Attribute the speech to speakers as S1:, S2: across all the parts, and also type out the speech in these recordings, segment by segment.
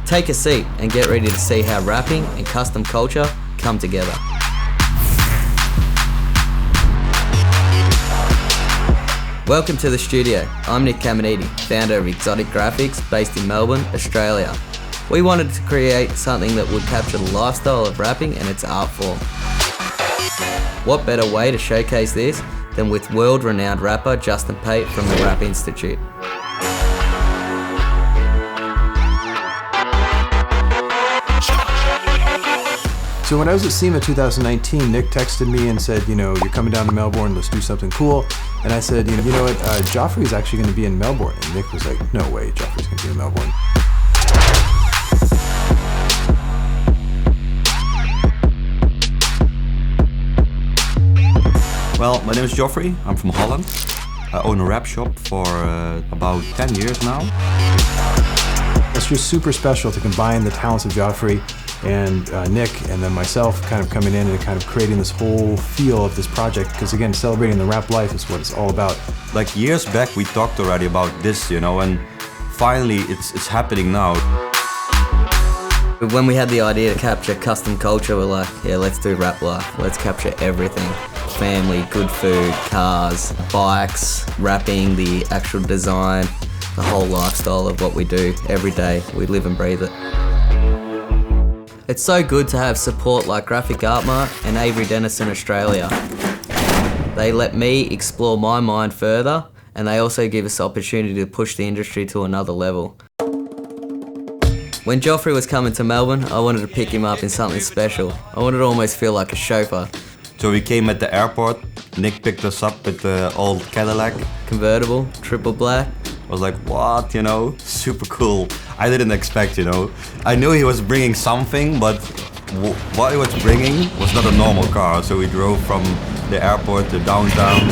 S1: Take a seat and get ready to see how rapping and custom culture come together. Welcome to the studio. I'm Nick Caminiti, founder of Exotic Graphix based in Melbourne, Australia. We wanted to create something that would capture the lifestyle of rapping and its art form. What better way to showcase this than with world-renowned rapper Justin Pate from the Rap Institute.
S2: So when I was at SEMA 2019, Nick texted me and said, you're coming down to Melbourne, let's do something cool. And I said, you know what, Joffrey's actually going to be in Melbourne. And Nick was like, no way, Joffrey's going to be in Melbourne.
S3: Well, my name is Joffrey, I'm from Holland. I own a rap shop for about 10 years now.
S2: It's just super special to combine the talents of Joffrey and Nick and then myself kind of coming in and kind of creating this whole feel of this project, because again, celebrating the rap life is what it's all about.
S3: Like years back we talked already about this, and finally it's happening now.
S1: When we had the idea to capture custom culture, we're like, yeah, let's do rap life. Let's capture everything. Family, good food, cars, bikes, rapping, the actual design, the whole lifestyle of what we do every day. We live and breathe it. It's so good to have support like Graphic Art Mart and Avery, Dennison, Australia. They let me explore my mind further, and they also give us the opportunity to push the industry to another level. When Joffrey was coming to Melbourne, I wanted to pick him up in something special. I wanted to almost feel like a chauffeur.
S3: So we came at the airport, Nick picked us up with the old Cadillac.
S1: Convertible, triple black.
S3: I was like, what, super cool. I didn't expect, I knew he was bringing something, but what he was bringing was not a normal car. So we drove from the airport to downtown.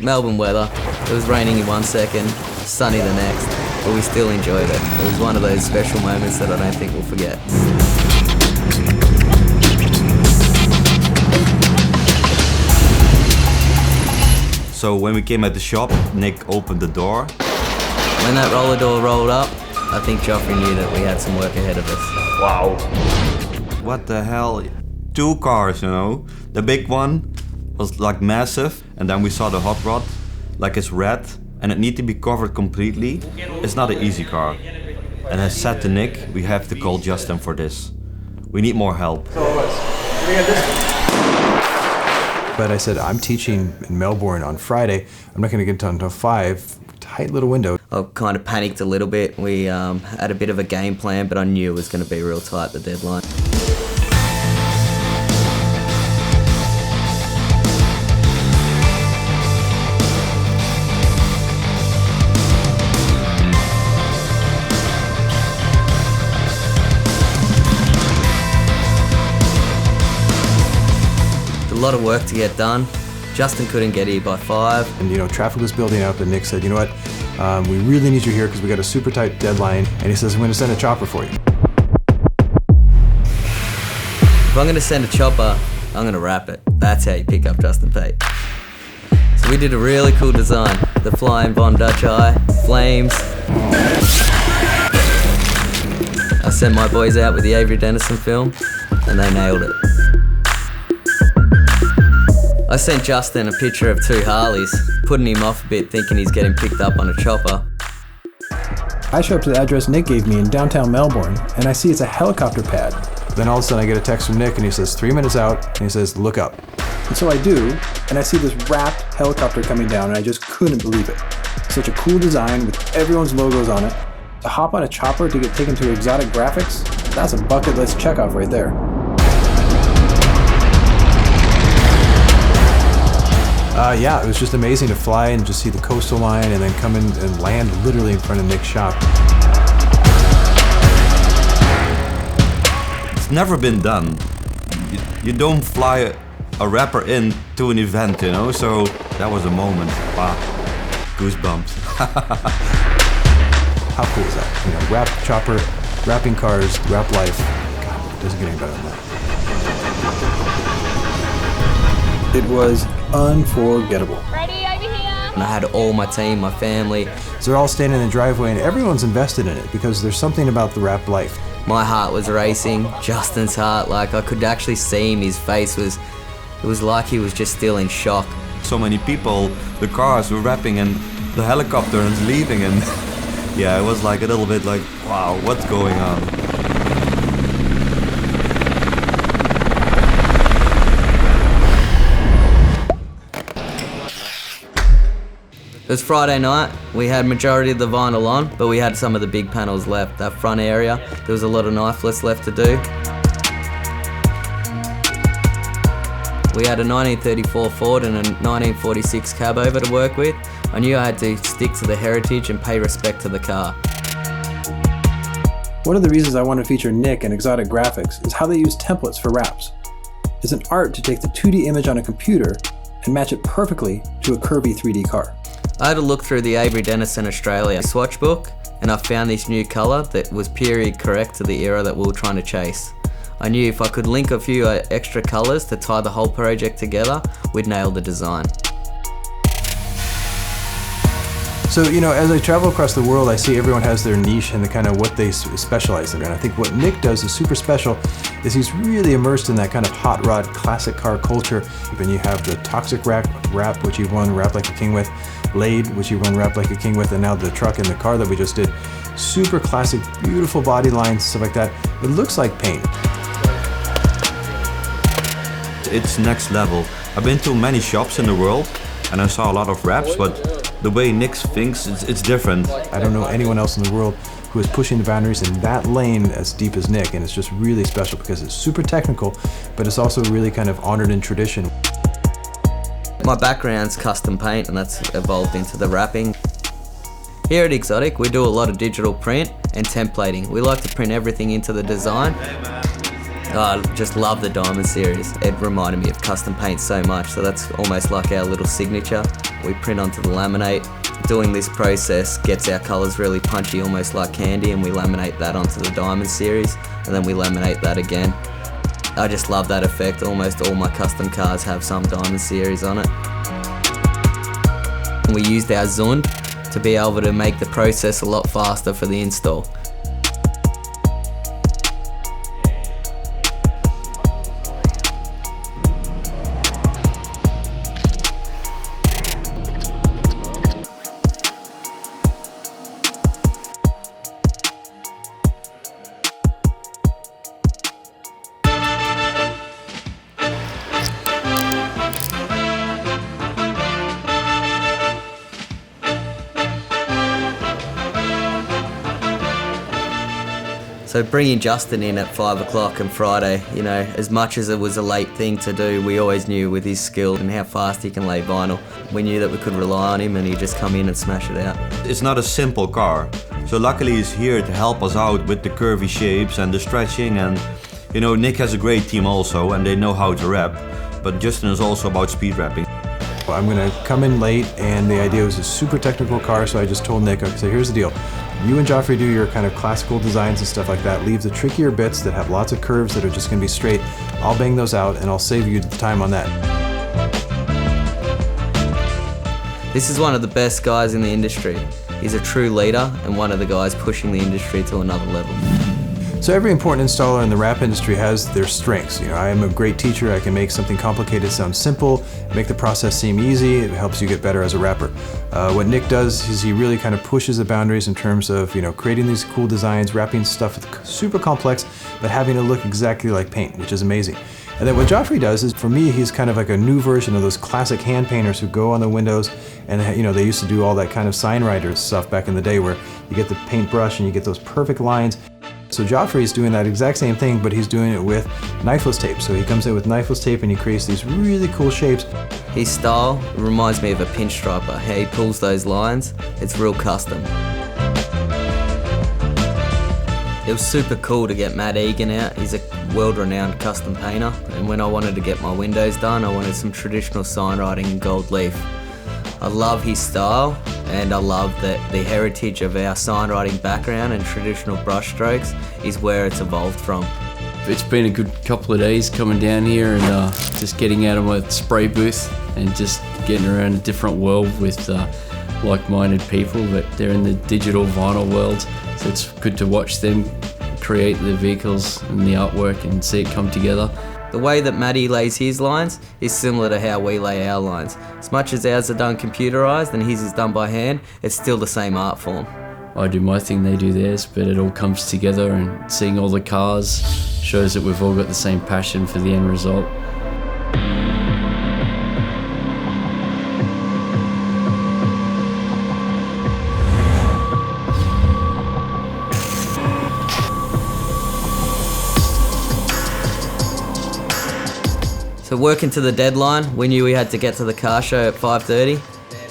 S1: Melbourne weather. It was raining in 1 second, sunny the next, but we still enjoyed it. It was one of those special moments that I don't think we'll forget.
S3: So when we came at the shop, Nick opened the door.
S1: When that roller door rolled up, I think Joffrey knew that we had some work ahead of us.
S3: Wow. What the hell? 2 cars, The big one was like massive, and then we saw the hot rod, like it's red, and it needed to be covered completely. It's not an easy car. And I said to Nick, we have to call Justin for this. We need more help.
S2: But I said, I'm teaching in Melbourne on Friday. I'm not going to get done until 5. Tight little window.
S1: I kind of panicked a little bit. We had a bit of a game plan, but I knew it was going to be real tight, the deadline. A lot of work to get done. Justin couldn't get here by 5.
S2: And traffic was building up, and Nick said, you know what, we really need you here because we got a super tight deadline. And he says, I'm going to send a chopper for you.
S1: If I'm going to send a chopper, I'm going to wrap it. That's how you pick up Justin Pate. So we did a really cool design. The flying Von Dutch eye, flames. I sent my boys out with the Avery Dennison film, and they nailed it. I sent Justin a picture of 2 Harleys, putting him off a bit thinking he's getting picked up on a chopper.
S2: I show up to the address Nick gave me in downtown Melbourne, and I see it's a helicopter pad. Then all of a sudden I get a text from Nick and he says, 3 minutes out, and he says, look up. And so I do, and I see this wrapped helicopter coming down, and I just couldn't believe it. Such a cool design with everyone's logos on it. To hop on a chopper to get taken to Exotic Graphix, that's a bucket list checkoff right there. Yeah, it was just amazing to fly and just see the coastal line and then come in and land literally in front of Nick's shop.
S3: It's never been done. You don't fly a rapper in to an event, so that was a moment. Wow, goosebumps.
S2: How cool is that? Rap chopper, rapping cars, rap life. God, it doesn't get any better than that. It was unforgettable.
S4: Ready over here?
S1: And I had all my team, my family.
S2: So they're all standing in the driveway and everyone's invested in it because there's something about the rap life.
S1: My heart was racing, Justin's heart, like I could actually see him, his face it was like he was just still in shock.
S3: So many people, the cars were wrapping and the helicopter is leaving, and yeah, it was like a little bit like, wow, what's going on?
S1: It was Friday night, we had majority of the vinyl on, but we had some of the big panels left. That front area, there was a lot of knifeless left to do. We had a 1934 Ford and a 1946 cab over to work with. I knew I had to stick to the heritage and pay respect to the car.
S2: One of the reasons I want to feature Nick and Exotic Graphix is how they use templates for wraps. It's an art to take the 2D image on a computer and match it perfectly to a curvy 3D car.
S1: I had a look through the Avery Dennison Australia swatch book and I found this new colour that was period correct to the era that we were trying to chase. I knew if I could link a few extra colours to tie the whole project together, we'd nail the design.
S2: So, as I travel across the world, I see everyone has their niche and the kind of what they specialize in. And I think what Nick does is super special is he's really immersed in that kind of hot rod classic car culture. And you have the toxic wrap, which you've won Rap Like a King with, Laid, which you won Rap Like a King with, and now the truck and the car that we just did. Super classic, beautiful body lines, stuff like that. It looks like paint.
S3: It's next level. I've been to many shops in the world and I saw a lot of wraps, but the way Nick thinks, it's different.
S2: I don't know anyone else in the world who is pushing the boundaries in that lane as deep as Nick, and it's just really special because it's super technical, but it's also really kind of honored in tradition.
S1: My background's custom paint and that's evolved into the wrapping. Here at Exotic, we do a lot of digital print and templating. We like to print everything into the design. I just love the Diamond series. It reminded me of custom paint so much, so that's almost like our little signature. We print onto the laminate. Doing this process gets our colours really punchy, almost like candy, and we laminate that onto the Diamond series, and then we laminate that again. I just love that effect. Almost all my custom cars have some Diamond series on it. We used our Zund to be able to make the process a lot faster for the install. So bringing Justin in at 5 o'clock on Friday, as much as it was a late thing to do, we always knew with his skill and how fast he can lay vinyl, we knew that we could rely on him and he'd just come in and smash it out.
S3: It's not a simple car, so luckily he's here to help us out with the curvy shapes and the stretching, and Nick has a great team also and they know how to wrap, but Justin is also about speed wrapping.
S2: I'm gonna come in late and the idea was a super technical car, so I just told Nick, okay, so here's the deal. You and Joffrey do your kind of classical designs and stuff like that. Leave the trickier bits that have lots of curves that are just gonna be straight. I'll bang those out and I'll save you the time on that.
S1: This is one of the best guys in the industry. He's a true leader and one of the guys pushing the industry to another level.
S2: So every important installer in the wrap industry has their strengths. I am a great teacher. I can make something complicated sound simple, make the process seem easy. It helps you get better as a rapper. What Nick does is he really kind of pushes the boundaries in terms of creating these cool designs, wrapping stuff super complex, but having it look exactly like paint, which is amazing. And then what Joffrey does is, for me, he's kind of like a new version of those classic hand painters who go on the windows and they used to do all that kind of sign writer stuff back in the day where you get the paintbrush and you get those perfect lines. So Joffrey's doing that exact same thing, but he's doing it with knifeless tape. So he comes in with knifeless tape and he creates these really cool shapes.
S1: His style reminds me of a pinstriper. How he pulls those lines, it's real custom. It was super cool to get Matt Egan out. He's a world-renowned custom painter, and when I wanted to get my windows done, I wanted some traditional sign writing in gold leaf. I love his style, and I love that the heritage of our sign writing background and traditional brush strokes is where it's evolved from.
S4: It's been a good couple of days coming down here and just getting out of my spray booth and just getting around a different world with like-minded people, but they're in the digital vinyl world, so it's good to watch them create the vehicles and the artwork and see it come together.
S1: The way that Matty lays his lines is similar to how we lay our lines. As much as ours are done computerized and his is done by hand, it's still the same art form.
S4: I do my thing, they do theirs, but it all comes together, and seeing all the cars shows that we've all got the same passion for the end result.
S1: So working to the deadline, we knew we had to get to the car show at 5:30.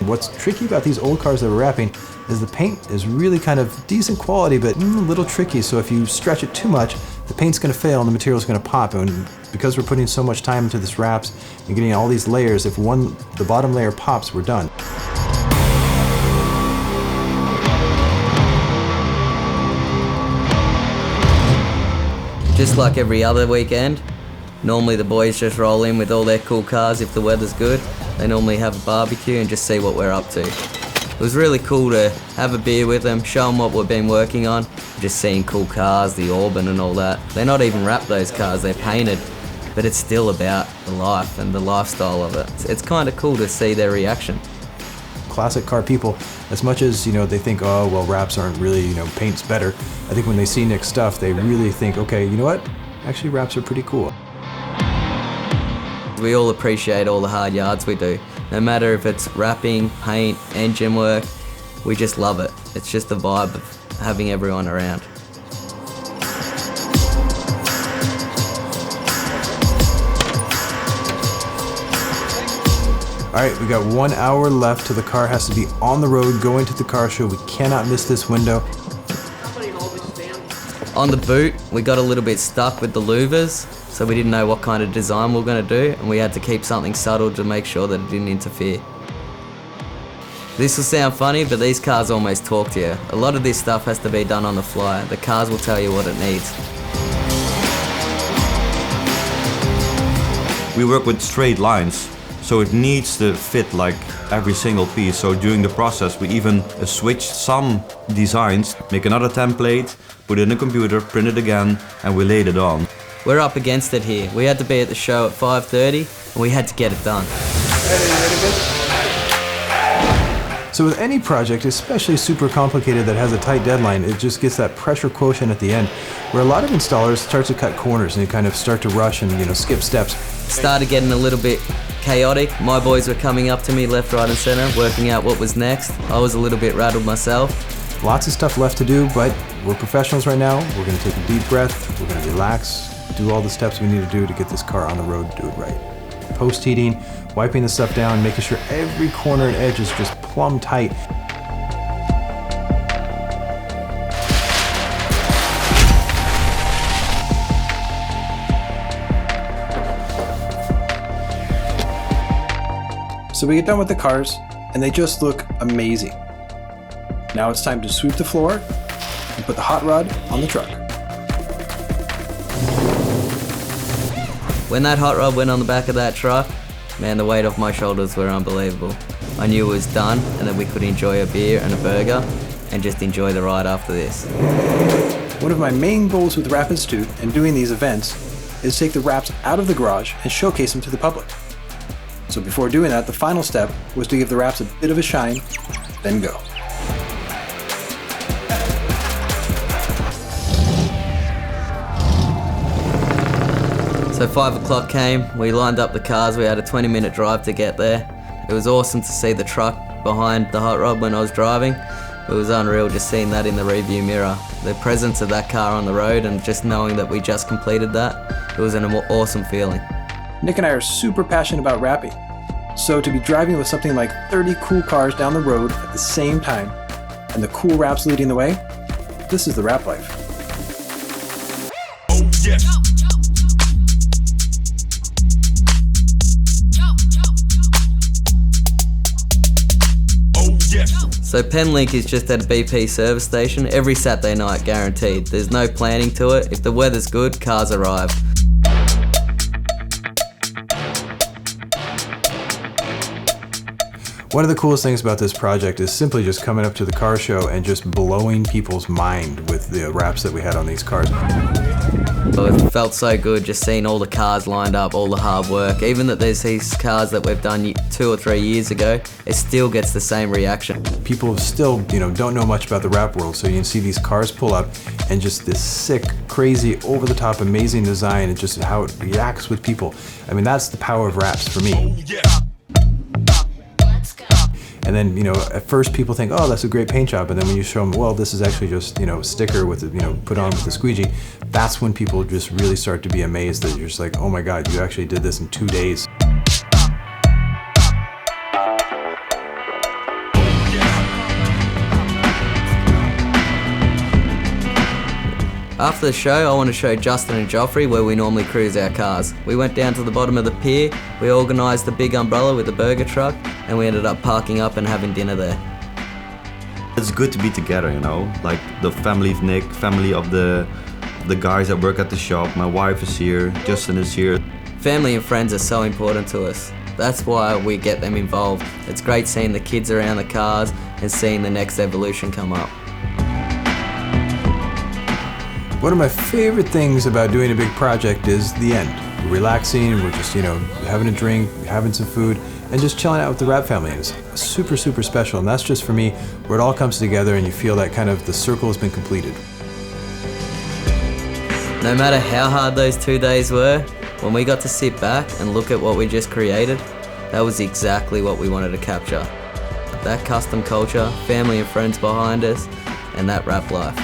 S2: What's tricky about these old cars that we're wrapping is the paint is really kind of decent quality, but a little tricky. So if you stretch it too much, the paint's gonna fail and the material's gonna pop. And because we're putting so much time into this wraps and getting all these layers, if the bottom layer pops, we're done.
S1: Just like every other weekend, normally the boys just roll in with all their cool cars if the weather's good. They normally have a barbecue and just see what we're up to. It was really cool to have a beer with them, show them what we've been working on, just seeing cool cars, the Auburn and all that. They're not even wrapped, those cars, they're painted, but it's still about the life and the lifestyle of it. It's kind of cool to see their reaction.
S2: Classic car people, as much as they think, oh well, wraps aren't really, paint's better, I think when they see Nick's stuff, they really think, okay, you know what, actually wraps are pretty cool.
S1: We all appreciate all the hard yards we do. No matter if it's wrapping, paint, engine work, we just love it. It's just the vibe of having everyone around.
S2: All right, we got 1 hour left till the car has to be on the road going to the car show. We cannot miss this window.
S1: On the boot, we got a little bit stuck with the louvers, so we didn't know what kind of design we were going to do, and we had to keep something subtle to make sure that it didn't interfere. This will sound funny, but these cars almost talk to you. A lot of this stuff has to be done on the fly. The cars will tell you what it needs.
S3: We work with straight lines, so it needs to fit like every single piece. So during the process we even switched some designs, make another template, put it in a computer, print it again, and we laid it on.
S1: We're up against it here. We had to be at the show at 5:30 and we had to get it done.
S2: So with any project, especially super complicated that has a tight deadline, it just gets that pressure quotient at the end, where a lot of installers start to cut corners and they kind of start to rush and skip steps.
S1: Started getting a little bit chaotic. My boys were coming up to me left, right and center, working out what was next. I was a little bit rattled myself.
S2: Lots of stuff left to do, but we're professionals right now. We're going to take a deep breath, we're going to relax, do all the steps we need to do to get this car on the road, do it right. Post-heating, wiping the stuff down, making sure every corner and edge is just plumb tight. So we get done with the cars, and they just look amazing. Now it's time to sweep the floor and put the hot rod on the truck.
S1: When that hot rod went on the back of that truck, man, the weight off my shoulders were unbelievable. I knew it was done and that we could enjoy a beer and a burger and just enjoy the ride after this.
S2: One of my main goals with Wrap Institute and doing these events is to take the wraps out of the garage and showcase them to the public. So before doing that, the final step was to give the wraps a bit of a shine, then go.
S1: So 5 o'clock came, we lined up the cars, we had a 20-minute drive to get there. It was awesome to see the truck behind the hot rod when I was driving. It was unreal just seeing that in the rearview mirror. The presence of that car on the road and just knowing that we just completed that, it was an awesome feeling.
S2: Nick and I are super passionate about wrapping. So to be driving with something like 30 cool cars down the road at the same time, and the cool wraps leading the way, this is the wrap life.
S5: Oh, yeah.
S1: So Penlink is just at a BP service station every Saturday night, guaranteed. There's no planning to it. If the weather's good, cars arrive.
S2: One of the coolest things about this project is simply just coming up to the car show and just blowing people's mind with the wraps that we had on these cars.
S1: It felt so good just seeing all the cars lined up, all the hard work. Even that there's these cars that we've done 2 or 3 years ago, it still gets the same reaction.
S2: People still, don't know much about the wrap world, so you can see these cars pull up and just this sick, crazy, over-the-top, amazing design and just how it reacts with people. I mean, that's the power of wraps for me. And then, at first people think, oh, that's a great paint job. And then when you show them, well, this is actually just, a sticker with, put on with a squeegee. That's when people just really start to be amazed that you're just like, oh my God, you actually did this in 2 days.
S1: After the show, I want to show Justin and Joffrey where we normally cruise our cars. We went down to the bottom of the pier, we organised the big umbrella with the burger truck, and we ended up parking up and having dinner there.
S3: It's good to be together, like the family of Nick, family of the guys that work at the shop. My wife is here, Justin is here.
S1: Family and friends are so important to us. That's why we get them involved. It's great seeing the kids around the cars and seeing the next evolution come up.
S2: One of my favorite things about doing a big project is the end. We're relaxing, we're just, having a drink, having some food, and just chilling out with the wrap family. It's super, super special, and that's just for me where it all comes together and you feel that kind of the circle has been completed.
S1: No matter how hard those 2 days were, when we got to sit back and look at what we just created, that was exactly what we wanted to capture. That custom culture, family and friends behind us, and that wrap life.